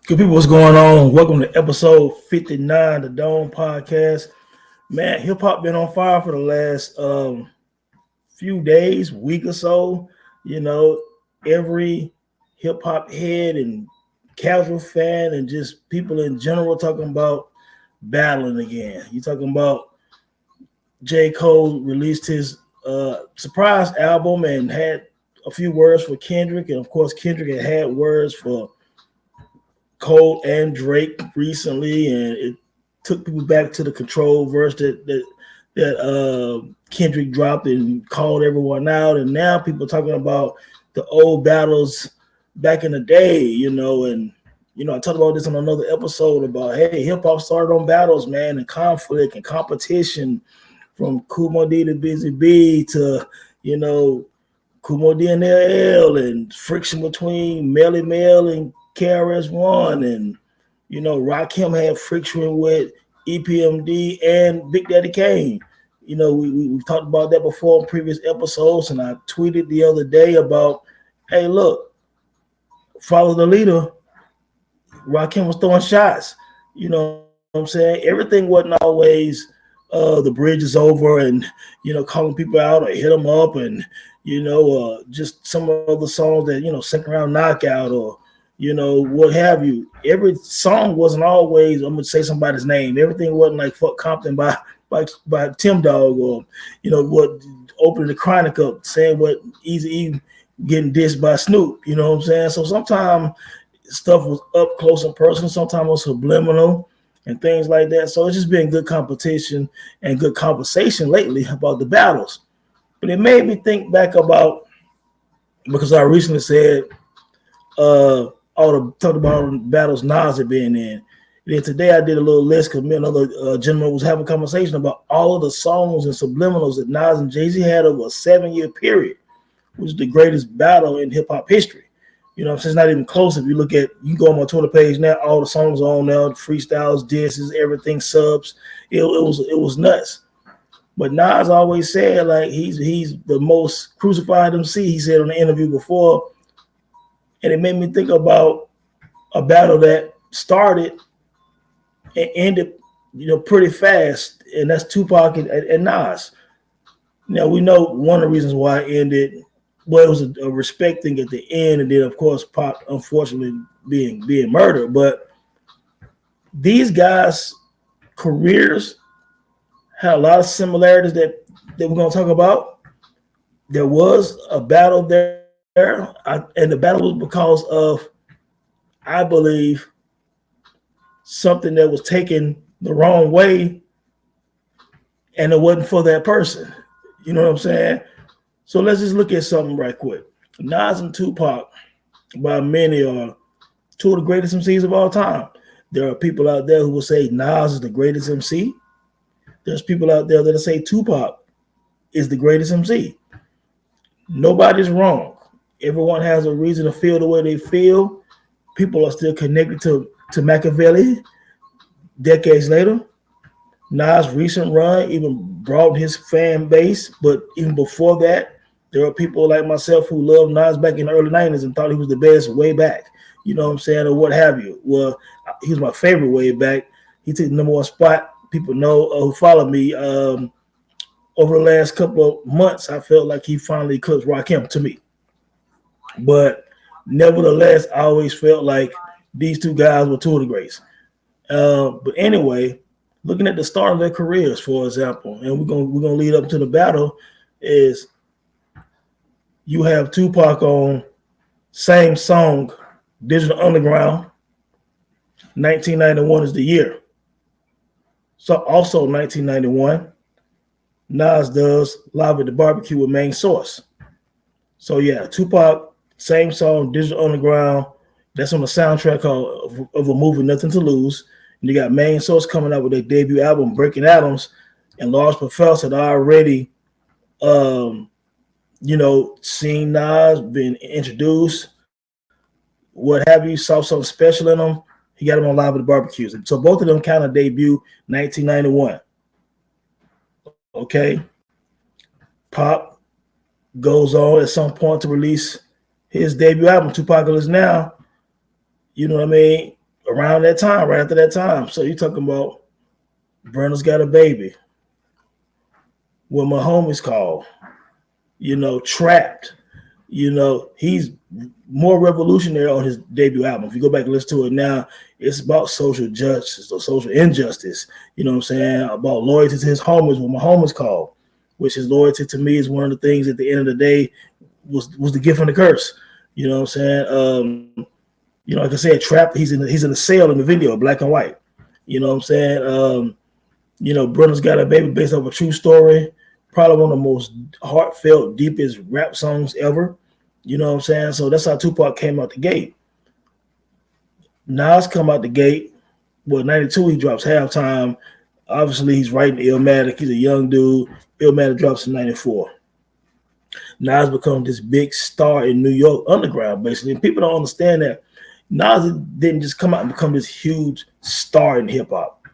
Good people, what's going on? Welcome to episode 59, the Dome Podcast. Man, hip hop been on fire for the last few days, week or so. You know, every hip hop head and casual fan and just people in general talking about battling again. You talking about J. Cole released his surprise album and had a few words for Kendrick, and of course Kendrick had words for Cole and Drake recently, and it took people back to the Control verse that Kendrick dropped and called everyone out. And now people talking about the old battles back in the day, and I talked about this on another episode about, hey, hip hop started on battles, man, and conflict and competition from Kumo D to Busy B to, Kumo D and LL and friction between Melly Mel and KRS-One, and Rakim had friction with EPMD and Big Daddy Kane. We've talked about that before in previous episodes, and I tweeted the other day about, hey, look, follow the leader. Rakim was throwing shots. You know what I'm saying? Everything wasn't always the bridge is over and, calling people out or hit them up and, just some of the songs that, second round knockout or, what have you. Every song wasn't always, I'm gonna say somebody's name. Everything wasn't like Fuck Compton by Tim Dog or, what opening the Chronic up, saying what Eazy-E getting dissed by Snoop, you know what I'm saying? So sometimes stuff was up close and personal, sometimes it was subliminal and things like that. So it's just been good competition and good conversation lately about the battles. But it made me think back about, because I recently said, talked about all the battles Nas had been in. And then today I did a little list because me and another gentleman was having a conversation about all of the songs and subliminals that Nas and Jay-Z had over a 7-year period, which is the greatest battle in hip hop history. It's not even close. If you look at, you go on my Twitter page now, all the songs are on there, freestyles, disses, everything, subs. It was nuts. But Nas always said like he's the most crucified MC. He said on the interview before. And it made me think about a battle that started and ended, pretty fast, and that's Tupac and Nas. Now we know one of the reasons why it ended. Well, it was a respect thing at the end, and then of course Pac unfortunately being murdered. But these guys' careers had a lot of similarities that we're gonna talk about. There was a battle there. And the battle was because of, I believe, something that was taken the wrong way, and it wasn't for that person. You know what I'm saying? So let's just look at something right quick. Nas and Tupac, by many, are two of the greatest MCs of all time. There are people out there who will say Nas is the greatest MC. There's people out there that say Tupac is the greatest MC. Nobody's wrong. Everyone has a reason to feel the way they feel. People are still connected to Machiavelli decades later. Nas' recent run even brought his fan base, but even before that, there are people like myself who loved Nas back in the early 90s and thought he was the best way back, you know what I'm saying, or what have you. Well, he was my favorite way back. He took the number one spot. People know who follow me. Over the last couple of months, I felt like he finally eclipsed Rakim to me. But nevertheless, I always felt like these two guys were two of the greats. But anyway, looking at the start of their careers, for example, and we're gonna lead up to the battle, is you have Tupac on same song, Digital Underground. 1991 is the year. So also 1991, Nas does Live at the Barbecue with Main Source. So yeah, Tupac. Same song, Digital Underground. That's on the soundtrack of a movie, Nothing to Lose. And you got Main Source coming out with their debut album, Breaking Atoms. And Large Professor had already, seen Nas, been introduced, what have you, saw something special in them. He got him on Live at the Barbecues. So both of them kind of debut 1991. Okay. Pop goes on at some point to release his debut album, Tupac Now. You know what I mean? around that time, right after that time. So you're talking about Brenda's Got a Baby, What My Homies Call, Trapped. He's more revolutionary on his debut album. If you go back and listen to it now, it's about social justice or social injustice. You know what I'm saying? About loyalty to his homies, What My Homies Call, which is loyalty to me is one of the things at the end of the day was the gift and the curse. You know what I'm saying? Like I said, Trapped, he's in the cell in the video, black and white. You know what I'm saying? Brenda's Got a Baby based off a true story. Probably one of the most heartfelt, deepest rap songs ever. You know what I'm saying? So that's how Tupac came out the gate. Nas come out the gate. Well, 92, he drops Halftime. Obviously, he's writing Illmatic. He's a young dude. Illmatic drops in 94. Nas becomes this big star in New York underground, basically. And people don't understand that Nas didn't just come out and become this huge star in hip-hop.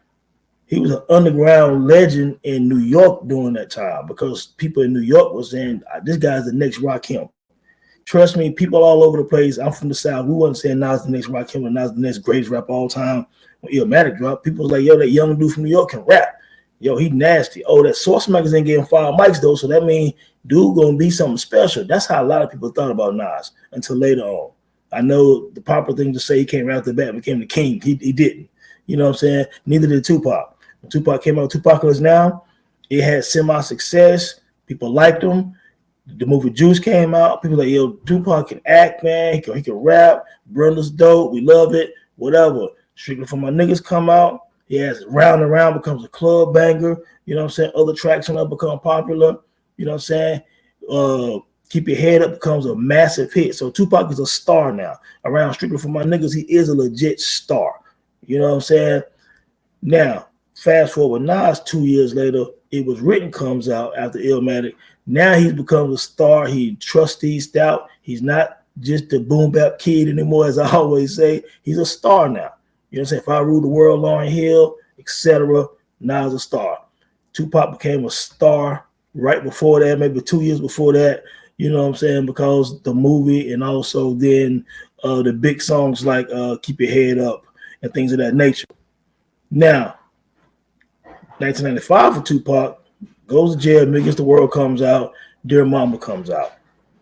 He was an underground legend in New York during that time because people in New York were saying, this guy's the next Rakim. Trust me, people all over the place. I'm from the South. We wasn't saying Nas the next Rakim and Nas the next greatest rapper all time. When Illmatic dropped, people was like, yo, that young dude from New York can rap. Yo, he nasty. Oh, that Source magazine gave him 5 mics, though, so that means dude gonna be something special. That's how a lot of people thought about Nas until later on. I know the popular thing to say he came right off the bat and became the king. He didn't. You know what I'm saying? Neither did Tupac. When Tupac came out, Tupac Now, it had semi-success. People liked him. The movie Juice came out. People like, yo, Tupac can act, man. He can rap. Brenda's dope. We love it. Whatever. Strictly for My Niggas come out. He has Round and Round becomes a club banger. You know what I'm saying? Other tracks on that become popular. You know what I'm saying? Keep Your Head Up becomes a massive hit. So Tupac is a star now. Around Strictly for My Niggas, he is a legit star. You know what I'm saying? Now, fast forward, Nas 2 years later, It Was Written comes out after Illmatic. Now he's become a star. He trusty stout. He's not just the boom bap kid anymore, as I always say. He's a star now. You know what I'm saying? If I Rule the World, Lauryn Hill, etc., Nas a star. Tupac became a star right before that, maybe 2 years before that. You know what I'm saying? Because the movie and also then the big songs like Keep Your Head Up and things of that nature. Now, 1995 for Tupac, goes to jail, Me Against the World comes out, Dear Mama comes out.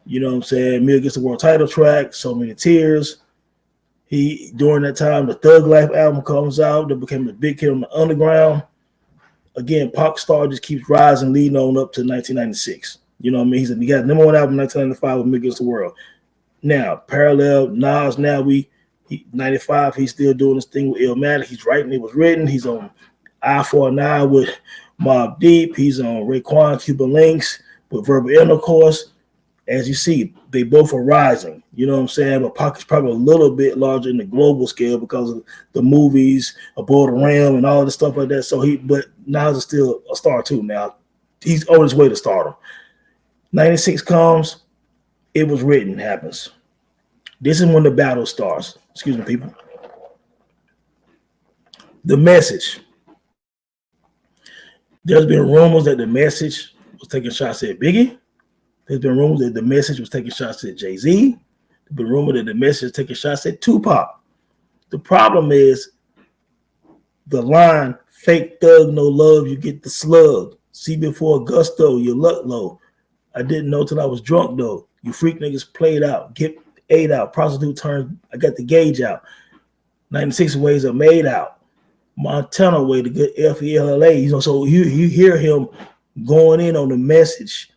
You know what I'm saying? Me Against the World title track, So Many Tears. During that time, the Thug Life album comes out, that became a big hit on the underground. Again, Pac star just keeps rising, leading on up to 1996. You know what I mean? He got number one album in 1995 with Me Against the World. Now, parallel, Nas, 95, he's still doing this thing with Illmatic. He's writing It Was Written. He's on Eye for an Eye with Mobb Deep. He's on Raekwon, Cuban Links with Verbal Intercourse. As you see, they both are rising. You know what I'm saying? But Pac is probably a little bit larger in the global scale because of the movies, Above the Rim, and all this stuff like that. But Nas is still a star too now. He's on his way to stardom. 96 comes, It Was Written happens. This is when the battle starts. Excuse me, people. The Message. There's been rumors that The Message was taking shots at Biggie. There's been rumors that The Message was taking shots at Jay-Z. There's been rumors that The Message is taking shots at Tupac. The problem is the line, fake thug, no love, you get the slug. See before gusto, your luck low. I didn't know till I was drunk, though. You freak niggas played out. Get 8 out. Prostitute turns, I got the gauge out. 96 ways are made out. Montana way, the good FELA. So you hear him going in on The Message.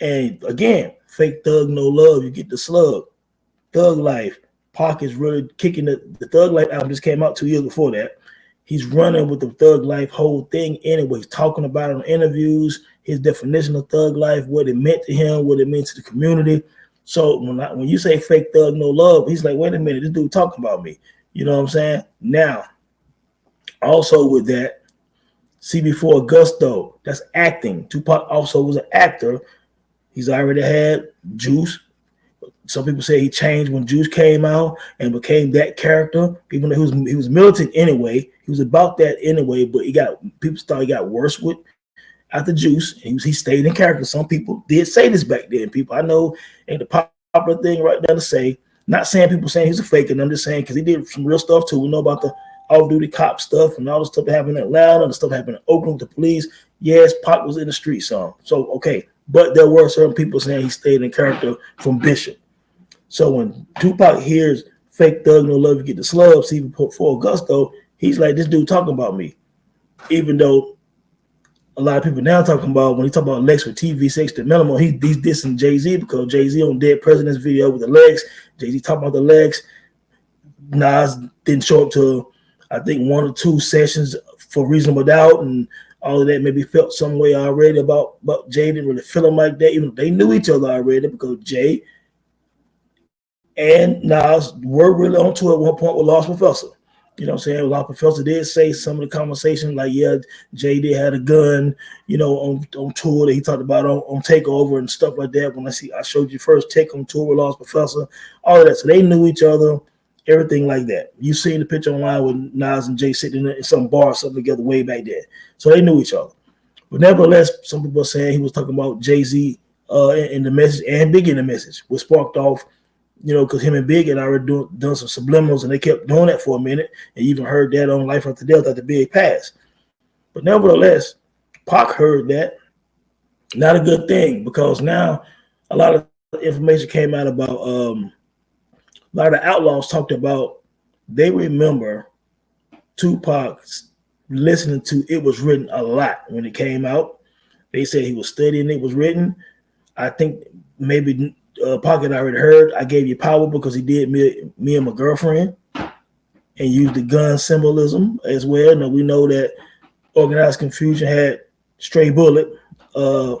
And again, fake thug, no love, you get the slug. Thug Life. Pac is really kicking the Thug Life album just came out 2 years before that. He's running with the Thug Life whole thing anyway. He's talking about it on interviews, his definition of Thug Life, what it meant to him, what it meant to the community. So when you say fake thug, no love, he's like, wait a minute, this dude talking about me. You know what I'm saying? Now, also with that, See Before Gusto, that's acting. Tupac also was an actor. He's already had Juice. Some people say he changed when Juice came out and became that character. Even though he was militant anyway, he was about that anyway. But people thought he got worse with after Juice. He stayed in character. Some people did say this back then. People I know ain't the popular thing right now to say, Not saying people saying he's a fake, and I'm just saying because he did some real stuff too. We know about the off-duty cop stuff and all the stuff that happened in Atlanta, the stuff that happened in Oakland with the police. Yes, Pac was in the street some. So, okay. But there were certain people saying he stayed in character from Bishop. So when Tupac hears Fake Thug No Love You Get the Slubs, even before Augusto, he's like, this dude talking about me. Even though a lot of people now talking about, when he talk about Lex with TV Sex the Minimum, he's dissing Jay-Z because Jay-Z on Dead President's video with the legs. Jay-Z talking about the legs. Nas didn't show up to, I think, 1 or 2 sessions for Reasonable Doubt, and all of that maybe felt some way already about Jay. Didn't really feel him like that, even though they knew each other already, because Jay and Nas were really on tour at one point with Lost Professor. You know what I'm saying? Lost Professor did say some of the conversation, like, yeah, Jay did had a gun, you know, on tour that he talked about on Takeover and stuff like that. When I showed you first Take on tour with Lost Professor, all of that. So they knew each other, everything like that. You seen the picture online with Nas and Jay sitting in some bar or something together way back then. So they knew each other. But nevertheless, some people are saying he was talking about Jay-Z in the message and Big in the message, which sparked off, you know, because him and Big had already done some subliminals, and they kept doing that for a minute. And you even heard that on Life After Death after Big passed. But nevertheless, Pac heard that. Not a good thing, because now a lot of information came out about a lot of the outlaws talked about they remember Tupac listening to It Was Written a lot when it came out. They said he was studying It Was Written. I think maybe Pac had already heard I Gave You Power, because he did me and My Girlfriend, and used the gun symbolism as well. Now we know that Organized Confusion had Stray Bullet a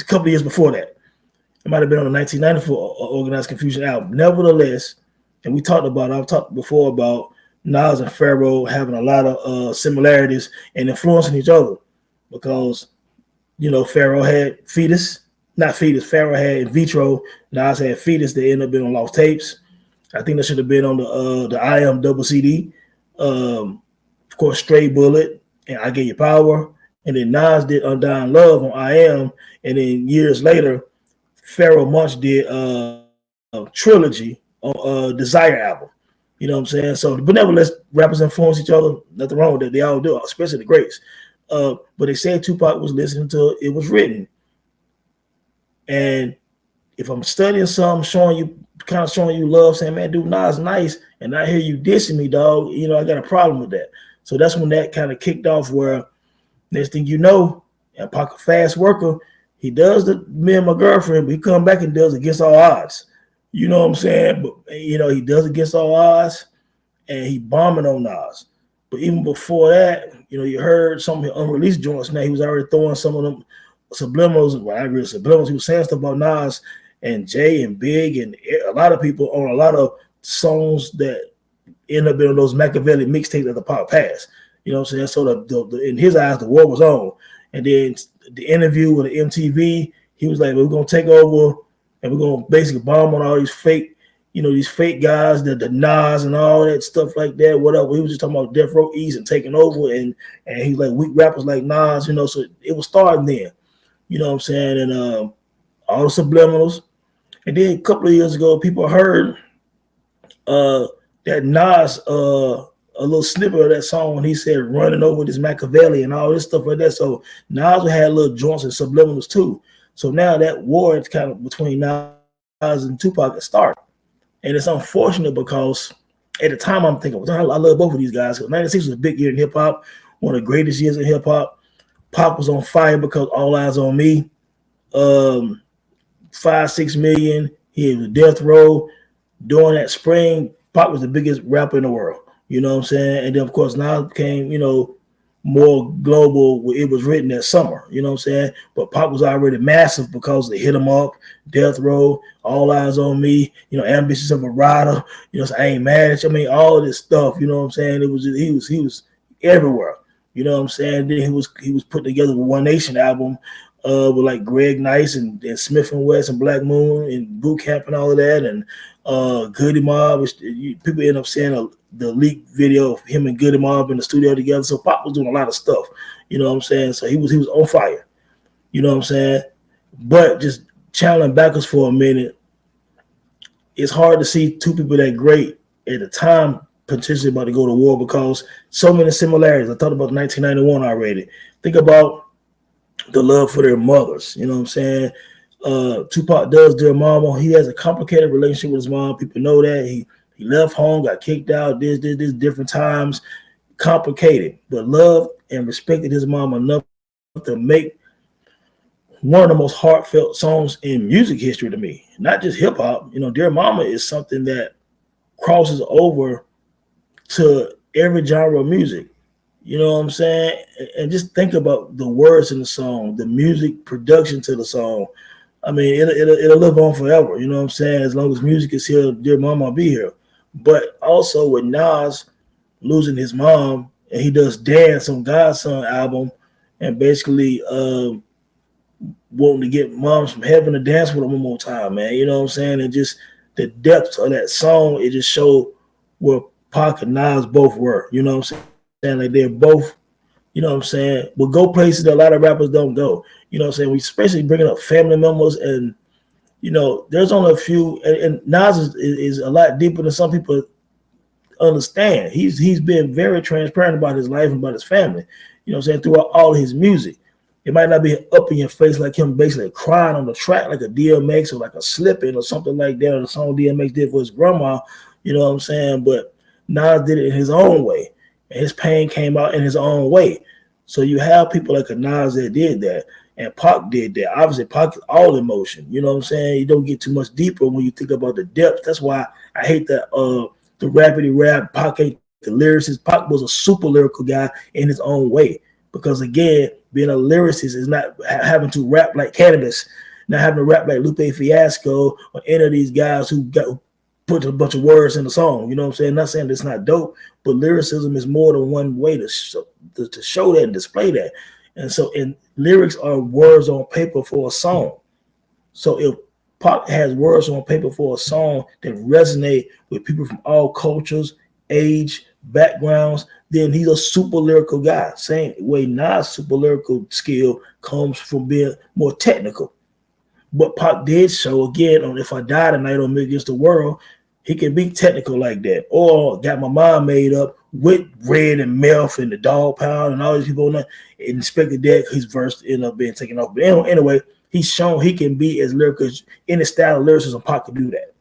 couple of years before that. It might have been on the 1994 Organized Confusion album. Nevertheless, and I've talked before about Nas and Pharaoh having a lot of similarities and influencing each other, because, you know, Pharaoh had Pharaoh had In Vitro, Nas had Fetus. They ended up being on Lost Tapes. I think that should have been on the I Am double CD. Of course, Stray Bullet and I Gave You Power. And then Nas did Undying Love on I Am. And then years later, Pharoah Monch did a Trilogy on Desire album. You know what I'm saying? So, but nevertheless, rappers influence each other. Nothing wrong with that. They all do, especially the greats. But they said Tupac was listening to It Was Written. And if I'm studying something, showing you love, saying, man, dude, Nas nice, and I hear you dissing me, dog, you know, I got a problem with that. So that's when that kind of kicked off, where next thing you know, and Pac, a fast worker, he does the Me and My Girlfriend, but he come back and does Against All Odds. You know what I'm saying? But, you know, he does Against All Odds, and he bombing on Nas. But even before that, you know, you heard some of the unreleased joints. Now he was already throwing some of them subliminals. Well, I agree with subliminals. He was saying stuff about Nas and Jay and Big and a lot of people on a lot of songs that end up being on those Machiavelli mixtapes that the Pac passed. You know what I'm saying? So the in his eyes, the war was on. And then the interview with the MTV, he was like, we're going to take over and we're going to basically bomb on all these fake, you know, these fake guys, the Nas and all that stuff like that, whatever. He was just talking about Death Row East and taking over. And he's like, weak rappers like Nas, you know, so it was starting then. You know what I'm saying? And all the subliminals. And then a couple of years ago, people heard that Nas, a little snippet of that song when he said running over this Machiavelli and all this stuff like that. So Nas had little joints and subliminals too. So now that war is kind of between Nas and Tupac at start. And it's unfortunate because at the time I'm thinking, I love both of these guys. Because 96 was a big year in hip hop, one of the greatest years in hip hop. Pac was on fire because All Eyes on Me. 5-6 million. He was Death Row. During that spring, Pac was the biggest rapper in the world. You know what I'm saying? And then, of course, now it became, you know, more global. It Was Written that summer. You know what I'm saying? But Pac was already massive because they hit him up. Death Row, All Eyes on Me, you know, Ambitious of a Rider. You know, so I Ain't Mad at You. I mean, all of this stuff. You know what I'm saying? It was just, he was everywhere. You know what I'm saying? Then he was putting together the One Nation album with like Greg Nice and Smith and West and Black Moon and Boot Camp and all of that, and Goody Mob, which people end up saying the leaked video of him and Goody Mob in the studio together. So Pac was doing a lot of stuff. You know what I'm saying? So he was on fire. You know what I'm saying? But just channeling backwards for a minute, it's hard to see two people that great at the time potentially about to go to war because so many similarities. I talked about 1991 already. Think about the love for their mothers. You know what I'm saying? Tupac does Dear Mama. He has a complicated relationship with his mom. People know that. He left home, got kicked out, this, different times. Complicated, but loved and respected his mom enough to make one of the most heartfelt songs in music history to me. Not just hip hop. You know, Dear Mama is something that crosses over to every genre of music. You know what I'm saying? And just think about the words in the song, the music production to the song. I mean, it'll live on forever. You know what I'm saying? As long as music is here, Dear Mama will be here. But also with Nas losing his mom, and he does Dance on Godson album, and basically wanting to get moms from heaven to dance with him one more time, man. You know what I'm saying? And just the depth of that song, it just showed where Pac and Nas both were. You know what I'm saying? Like they're both, you know what I'm saying, will go places that a lot of rappers don't go. You know what I'm saying? We especially bringing up family members, and you know, there's only a few, and Nas is a lot deeper than some people understand. He's been very transparent about his life and about his family. You know what I'm saying? Throughout all his music. It might not be up in your face like him basically crying on the track like a DMX or like a Slippin' or something like that, or the song DMX did for his grandma. You know what I'm saying? But Nas did it in his own way. And his pain came out in his own way. So you have people like a Nas that did that. And Pac did that. Obviously, Pac is all emotion. You know what I'm saying? You don't get too much deeper when you think about the depth. That's why I hate that the rapidy rap. Pac ain't the lyricist. Pac was a super lyrical guy in his own way. Because again, being a lyricist is not having to rap like Cannabis, not having to rap like Lupe Fiasco or any of these guys who put a bunch of words in the song. You know what I'm saying? Not saying it's not dope, but lyricism is more than one way to show that and display that. And so, lyrics are words on paper for a song. So if Pac has words on paper for a song that resonate with people from all cultures, age, backgrounds, then he's a super lyrical guy. Same way Nas' super lyrical skill comes from being more technical. But Pac did show again on If I Die Tonight on Me Against the World, he can be technical like that. Or Got My Mind Made Up with Red and Melf and the Dog Pound and all these people on that. Inspector Deck, his verse ended up being taken off. But anyway, he's shown he can be as lyrical in the style of lyricism. Pac can do that.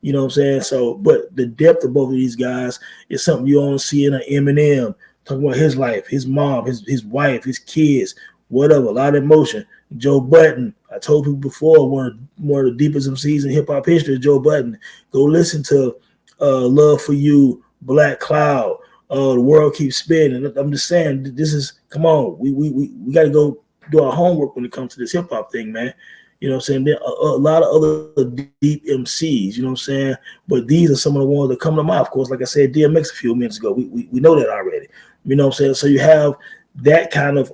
You know what I'm saying? So, but the depth of both of these guys is something you only see in an Eminem, talking about his life, his mom, his wife, his kids, whatever, a lot of emotion. Joe Budden, I told people before, one of the deepest MCs in hip-hop history, Joe Budden. Go listen to Love for You, Black Cloud, The World Keeps Spinning. I'm just saying, this is, come on, we got to go do our homework when it comes to this hip-hop thing, man. You know what I'm saying? There are a lot of other deep MCs, you know what I'm saying? But these are some of the ones that come to mind. Of course, like I said, DMX a few minutes ago. We know that already. You know what I'm saying? So you have that kind of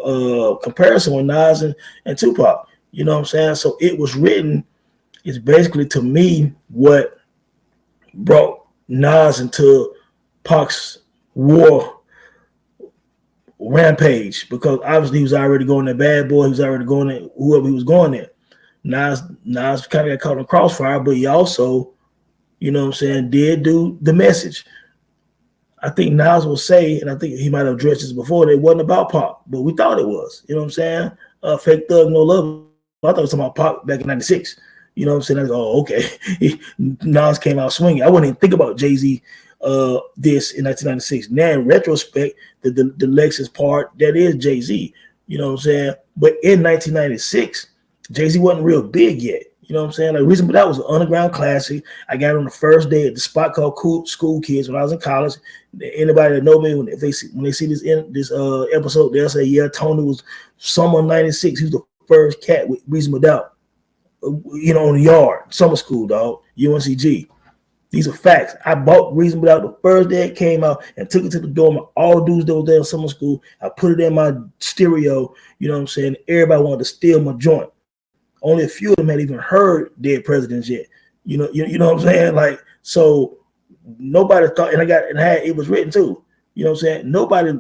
comparison with Nas and Tupac. You know what I'm saying? So it was written, it's basically to me what brought Nas into Pac's war rampage, because obviously he was already going at Bad Boy, he was already going at whoever he was going at. Nas kind of got caught in the crossfire, but he also, you know what I'm saying, did do the message. I think Nas will say, and I think he might have addressed this before, that it wasn't about Pac, but we thought it was. You know what I'm saying? Fake Thug, No Love. I thought it was talking about Pac back in 96. You know what I'm saying? I was, oh, okay. Nas came out swinging. I wouldn't even think about Jay-Z this in 1996. Now, in retrospect, the Lexus part, that is Jay-Z. You know what I'm saying? But in 1996, Jay-Z wasn't real big yet. You know what I'm saying? Like, reason, but that was an underground classic. I got it on the first day at the spot called Cool School Kids when I was in college. Anybody that know me, when they see this episode, they'll say, yeah, Tony was summer 96. He was the first cat with reasonable doubt, you know, on the yard, summer school, dog, UNCG. These are facts. I bought Reasonable Doubt the first day it came out and took it to the dorm. All dudes that was there in summer school, I put it in my stereo. You know what I'm saying? Everybody wanted to steal my joint. Only a few of them had even heard Dead Presidents yet. You know what I'm saying? Like, so nobody thought, and it was written too. You know what I'm saying? Nobody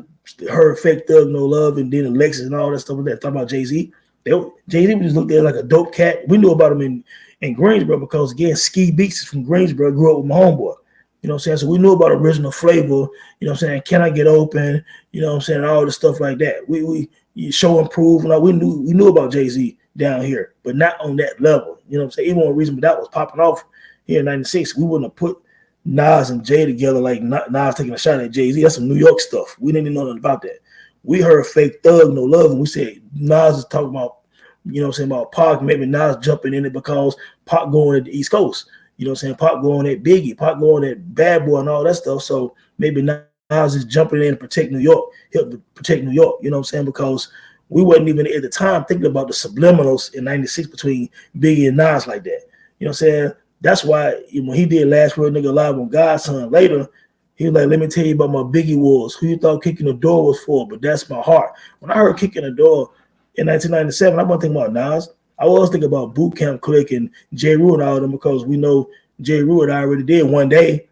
heard Fake Thug, No Love, and then Alexis and all that stuff like that, talking about Jay-Z. Jay-Z just looked at it like a dope cat. We knew about him in Greensboro because, again, Ski Beats is from Greensboro, grew up with my homeboy. You know what I'm saying? So we knew about original flavor, you know what I'm saying? Can I get open? You know what I'm saying? All the stuff like that. We show and prove. We knew about Jay-Z down here, but not on that level. You know what I'm saying? Even when Reason But That was popping off here in 96, we wouldn't have put Nas and Jay together like Nas taking a shot at Jay-Z. That's some New York stuff. We didn't even know nothing about that. We heard Fake Thug, No Love, and we said Nas is talking about, you know what I'm saying, about Pac, maybe Nas jumping in it because Pac going at the East Coast. You know what I'm saying? Pac going at Biggie, Pac going at Bad Boy and all that stuff. So maybe Nas is jumping in to protect New York, help protect New York, you know what I'm saying? Because we wasn't even at the time thinking about the subliminals in 96 between Biggie and Nas like that. You know what I'm saying? That's why when he did Last Real Nigga Live on Godson later, he was like, let me tell you about my Biggie wars. Who you thought Kicking the Door was for? But that's my heart. When I heard Kicking the Door in 1997, I wasn't thinking about Nas. I was thinking about Boot Camp Click and J. Rue and all of them because we know J. Rue and I already did One Day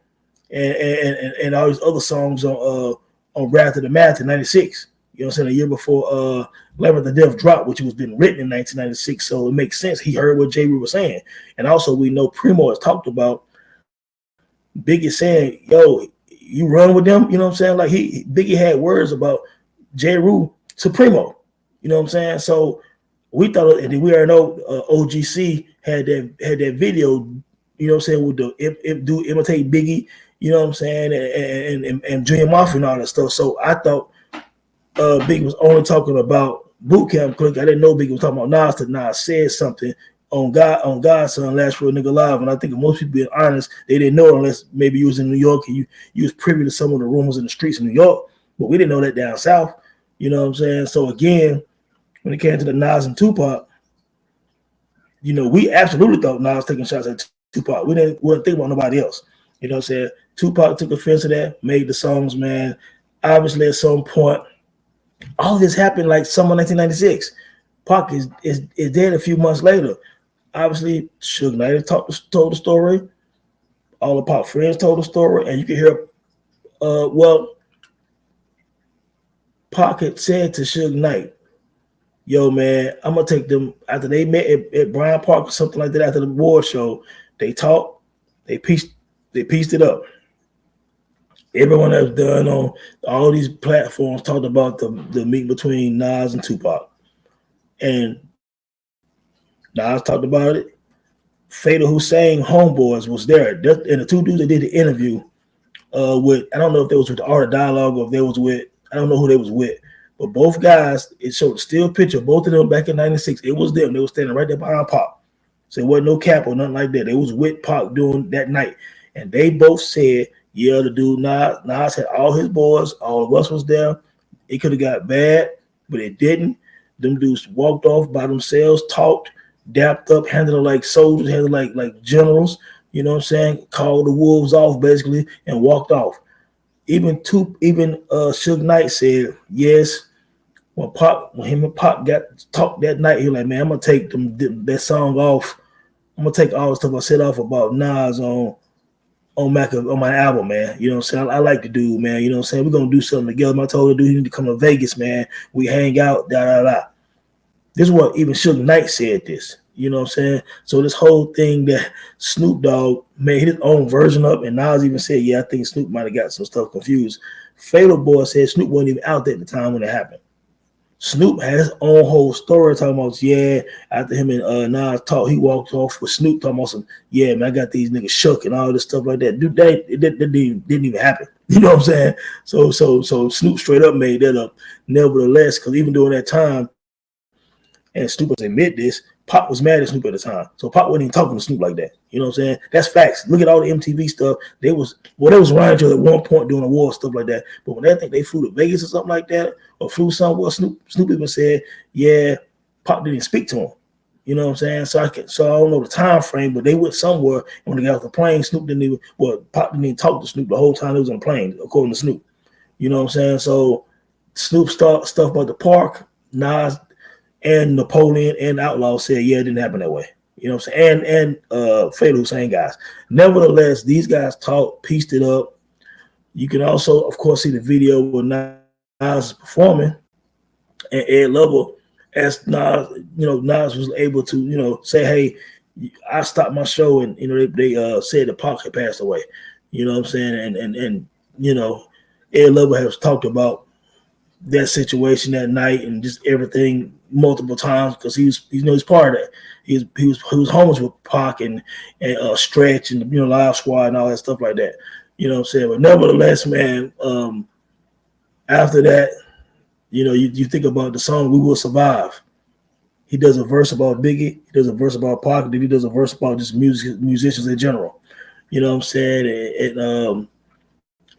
and all these other songs on Wrath of the Math in 96. You know what I'm saying? A year before 11th of Death dropped, which was been written in 1996. So it makes sense. He heard what J. Rue was saying. And also we know Primo has talked about Biggie saying, yo, you run with them. You know what I'm saying? Like Biggie had words about J. Rue to Primo. You know what I'm saying? So we thought, and we already know OGC had that video, you know what I'm saying, with the do imitate Biggie, you know what I'm saying, and Junior Mafia and all that stuff. So I thought Biggie was only talking about Boot Camp Click. I didn't know Biggie was talking about Nas till Nas said something on Godson Last Real Nigga Live. And I think if most people being honest, they didn't know unless maybe you was in New York and you was privy to some of the rumors in the streets of New York, but we didn't know that down south. You know what I'm saying? So again, when it came to the Nas and Tupac, you know, we absolutely thought Nas taking shots at Tupac. We didn't think about nobody else. You know what I'm saying? Tupac took offense to that, made the songs, man. Obviously, at some point, all this happened like summer 1996. Pac is dead a few months later. Obviously, Suge Knight told the story. All the Pac friends told the story, and you can hear, Pac had said to Suge Knight, yo, man, I'm going to take them, after they met at Bryant Park or something like that, after the award show, they talked, they pieced it up. Everyone that's done on all these platforms talked about the meeting between Nas and Tupac. And Nas talked about it. Fatal Hussein Homeboys was there. And the two dudes that did the interview with, I don't know if they was with the Art of Dialogue or if they was with, I don't know who they was with. But both guys, it showed a still picture, both of them back in 96. It was them. They were standing right there behind Pac. So it wasn't no cap or nothing like that. They was with Pac doing that night. And they both said, yeah, the dude Nas had all his boys, all of us was there. It could have got bad, but it didn't. Them dudes walked off by themselves, talked, dapped up, handled it like soldiers, handled it like generals, you know what I'm saying? Called the wolves off basically and walked off. Even Suge Knight said, yes, when him and Pac got talked that night, he was like, man, I'm gonna take that song off. I'm gonna take all the stuff I said off about Nas on my album, man. You know what I'm saying? I like the dude, man. You know what I'm saying? We're gonna do something together. I told the dude he need to come to Vegas, man. We hang out, This is what even Suge Knight said this. You know what I'm saying? So this whole thing that Snoop Dogg made his own version of, and Nas even said, yeah, I think Snoop might have got some stuff confused. Fatal Boy said Snoop wasn't even out there at the time when it happened. Snoop had his own whole story talking about, yeah, after him and Nas talked, he walked off with Snoop talking about some, yeah, man, I got these niggas shook and all this stuff like that. Dude, that didn't even happen. You know what I'm saying? So Snoop straight up made that up. Nevertheless, because even during that time, and Snoop was admit this, Pac was mad at Snoop at the time. So Pac wasn't even talking to Snoop like that. You know what I'm saying? That's facts. Look at all the MTV stuff. They was around each other at one point doing awards, stuff like that. But when they think they flew to Vegas or something like that, or flew somewhere, Snoop even said, yeah, Pac didn't speak to him. You know what I'm saying? So I don't know the time frame, but they went somewhere, and when they got off the plane, Pac didn't even talk to Snoop the whole time they was on the plane, according to Snoop. You know what I'm saying? So Snoop stuff about the park, Nas and Napoleon and Outlaw said, yeah, it didn't happen that way. You know what I'm saying? And Fatal Hussein guys. Nevertheless, these guys talked, pieced it up. You can also, of course, see the video where Nas is performing, and Ed Lover as Nas, Nas was able to, say, hey, I stopped my show, and they said that Pac had passed away. You know what I'm saying? And Ed Lover has talked about that situation that night and just everything multiple times because he's part of that. He was homeless with Pac and Stretch and Live Squad and all that stuff like that. You know what I'm saying? But nevertheless, man, after that, you think about the song "We Will Survive." He does a verse about Biggie. He does a verse about Pac. Then he does a verse about just musicians in general. You know what I'm saying? And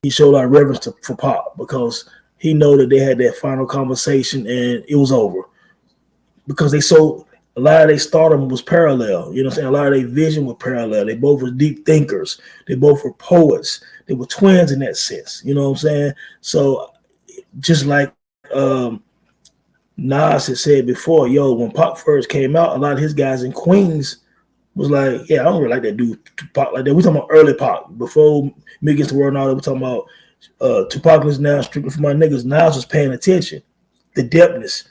he showed a lot of reverence for Pac because he know that they had that final conversation and it was over. Because a lot of their stardom was parallel. You know what I'm saying? A lot of their vision was parallel. They both were deep thinkers. They both were poets. They were twins in that sense. You know what I'm saying? So just like Nas had said before, when Pac first came out, a lot of his guys in Queens was like, yeah, I don't really like that dude Tupac like that. We talking about early Pac before Me Against the World and all that. We talking about Tupac is now strictly for my niggas. Nas was paying attention, the depthness,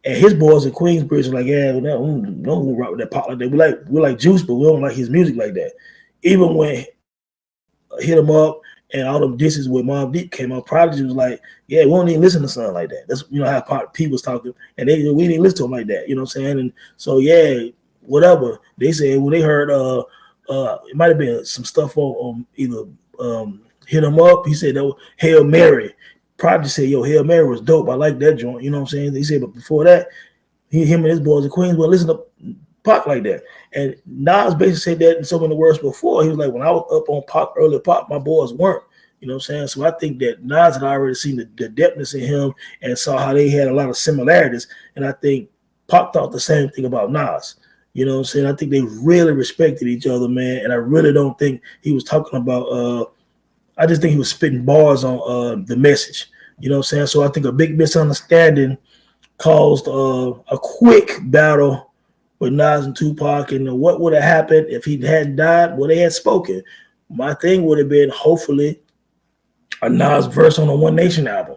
and his boys in Queensbridge were like, yeah, we don't rock with that Pac like that. We like Juice, but we don't like his music like that. Even when Hit 'Em Up and all them disses with Mobb Deep came out, Prodigy was like, yeah, we don't even listen to something like that. That's how P was talking, and we didn't listen to him like that. You know what I'm saying? And so whatever they said when they heard it might have been some stuff on either Hit 'Em Up. He said that was Hail Mary. Prodigy said, Hail Mary was dope. I like that joint. You know what I'm saying? He said, but before that, him and his boys in Queens would listen to Pac like that. And Nas basically said that in so many words before. He was like, when I was up on Pac, early Pac, my boys weren't. You know what I'm saying? So I think that Nas had already seen the depthness in him and saw how they had a lot of similarities. And I think Pac thought the same thing about Nas. You know what I'm saying? I think they really respected each other, man. And I really don't think he was talking about I just think he was spitting bars on the message. You know what I'm saying? So I think a big misunderstanding caused a quick battle with Nas and Tupac. And what would have happened if he hadn't died? Well, they had spoken. My thing would have been hopefully a Nas verse on a One Nation album.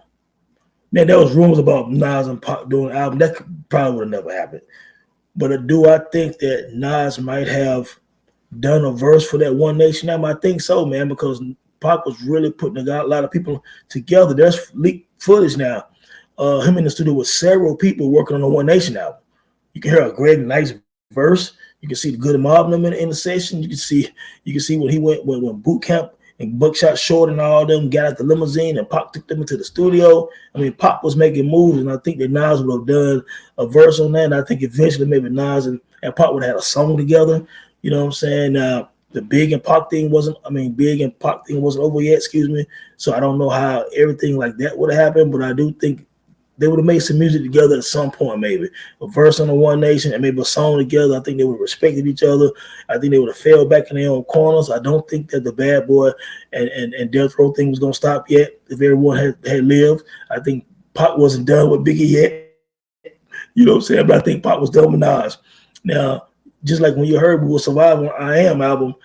Now, there was rumors about Nas and Pac doing an album. That probably would have never happened. But do I think that Nas might have done a verse for that One Nation album? I think so, man, because Pac was really putting a lot of people together. There's leaked footage now. Him in the studio with several people working on the One Nation album. You can hear a great, nice verse. You can see the Good Mob in the session. You can see when he went when Boot Camp and Buckshot Short and all them got out the limousine and Pac took them into the studio. I mean, Pac was making moves, and I think that Nas would have done a verse on that. And I think eventually maybe Nas and Pac would have had a song together. You know what I'm saying? The Big and Pac thing wasn't over yet, excuse me. So I don't know how everything like that would have happened, but I do think they would have made some music together at some point, maybe. A verse on the One Nation and maybe a song together. I think they would have respected each other. I think they would have fell back in their own corners. I don't think that the Bad Boy and Death Row thing was going to stop yet if everyone had lived. I think Pac wasn't done with Biggie yet. You know what I'm saying? But I think Pac was done with Nas. Now, just like when you heard We Will Survive on I Am album,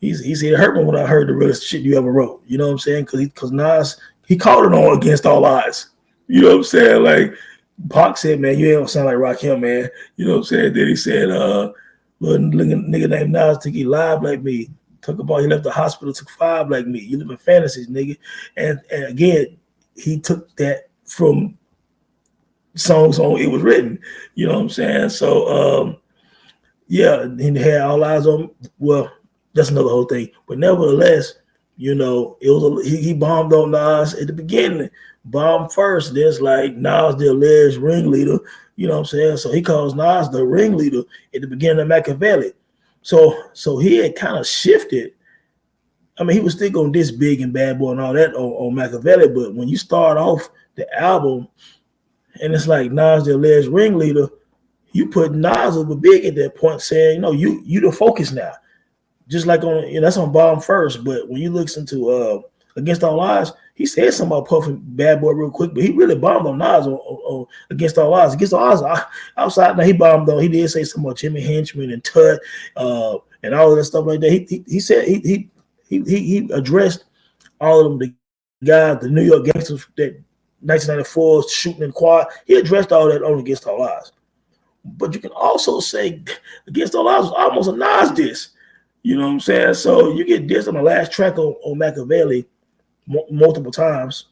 he said it hurt me when I heard the realest shit you ever wrote. You know what I'm saying? Because Nas, he called it on Against All Odds. You know what I'm saying? Like Pac said, man, you ain't gonna sound like Rakim, man. You know what I'm saying? Then he said, little nigga named Nas think he live like me. Talk about he left the hospital, took 5 like me. You live in fantasies, nigga. And again, he took that from songs on It Was Written. You know what I'm saying? So yeah, he had all eyes on. Well, that's another whole thing. But nevertheless, it was he bombed on Nas at the beginning. Bombed first. There's like Nas the alleged ringleader. You know what I'm saying? So he calls Nas the ringleader at the beginning of Machiavelli. So he had kind of shifted. I mean, he was still going this Big and Bad Boy and all that on Machiavelli. But when you start off the album and it's like Nas the alleged ringleader, you put Nas over Big at that point, saying, you the focus now. Just like that's on Bomb first, but when you listen to Against All Odds, he said something about Puff and Bad Boy real quick, but he really bombed on Nas on Against All Odds. Against All Odds, outside now he bombed on. He did say something about Jimmy Henchman and Tut and all of that stuff like that. He said he addressed all of them, the guys, the New York gangsters that 1994 shooting in the quad. He addressed all that on Against All Odds. But you can also say Against All Odds was almost a Nas diss. You know what I'm saying? So you get dissed on the last track on Machiavelli multiple times.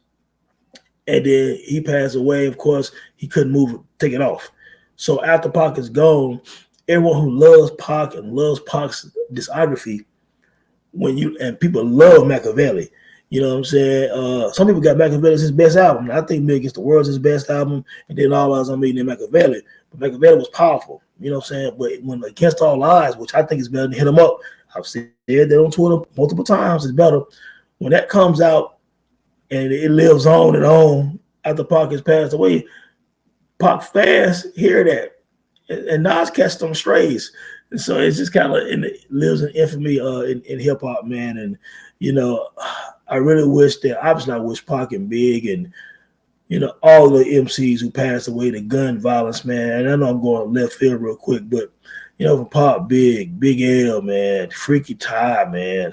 And then he passed away. Of course, he couldn't take it off. So after Pac is gone, everyone who loves Pac and loves Pac's discography, and people love Machiavelli. You know what I'm saying? Some people got Machiavelli as his best album. I think Me Against the World is his best album, and then All Eyes on Me and then Machiavelli. But Machiavelli was powerful. You know what I'm saying? But when Against All Odds, which I think is better than Hit 'Em Up, I've said that on Twitter multiple times, it's better. When that comes out and it lives on and on after Pac has passed away, Pac fans hear that. And Nas catch them strays. And so it's just kind of lives in infamy in hip hop, man. And, you know, I really wish that, obviously I wish Pac and Big and, you know, all the MCs who passed away, the gun violence, man. And I know I'm going left field real quick, but, you know, for Pac, Big L, man, Freaky Ty, man.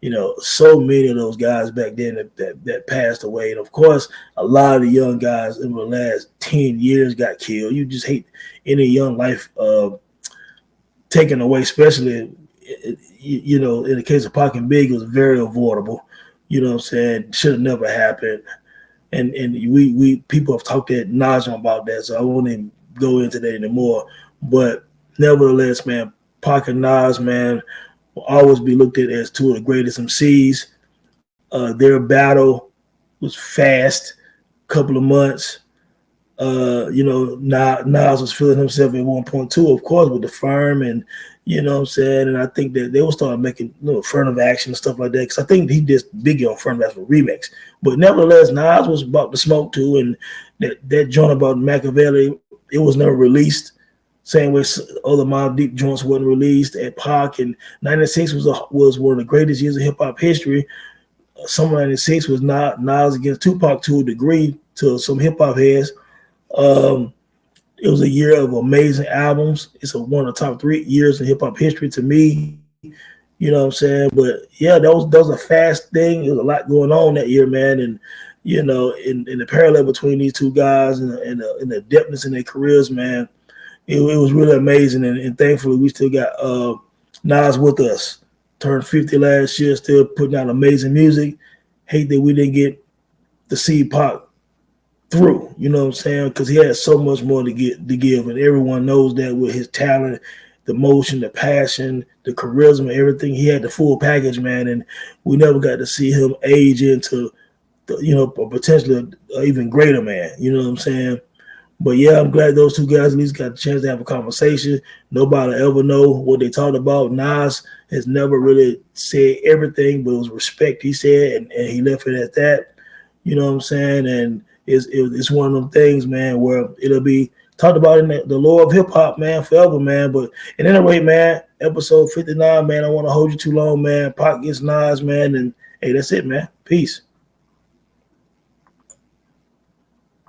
You know, so many of those guys back then that passed away. And, of course, a lot of the young guys in the last 10 years got killed. You just hate any young life taken away, especially, you know, in the case of Pac and Big, it was very avoidable. You know what I'm saying? Should have never happened. And we people have talked ad nauseum about that, so I won't even go into that anymore. But nevertheless, man, Pac and Nas, man, will always be looked at as two of the greatest MCs. Their battle was fast, couple of months. You know, Nas was feeling himself at 1.2, of course, with the firm, and you know what I'm saying. And I think that they will start making, you know, Front of Action and stuff like that, because I think he did Biggie on Front of Action remix. But nevertheless, Nas was about to smoke too, and that joint about Machiavelli, it was never released. Same way other Mobb Deep joints wasn't released. At Pac, and '96 was one of the greatest years of hip hop history. Summer '96 was Nas against Tupac to a degree to some hip hop heads. It was a year of amazing albums. It's one of the top 3 years in hip hop history to me. You know what I'm saying? But yeah, that was a fast thing. There was a lot going on that year, man. And you know, in the parallel between these two guys and the depthness in their careers, man, it was really amazing. And thankfully, we still got Nas with us. Turned 50 last year, still putting out amazing music. Hate that we didn't get to see Pac through, you know what I'm saying? Because he had so much more to give, and everyone knows that with his talent, the motion, the passion, the charisma, everything. He had the full package, man, and we never got to see him age into, you know, potentially even greater man. You know what I'm saying? But yeah, I'm glad those two guys at least got a chance to have a conversation. Nobody ever know what they talked about. Nas has never really said everything, but it was respect, he said, and he left it at that. You know what I'm saying? And it's one of them things, man, where it'll be talked about in the lore of hip hop, man, forever, man. But at any rate, man, episode 59, man, I don't want to hold you too long, man. Pac gets Nas, man, and hey, that's it, man. Peace.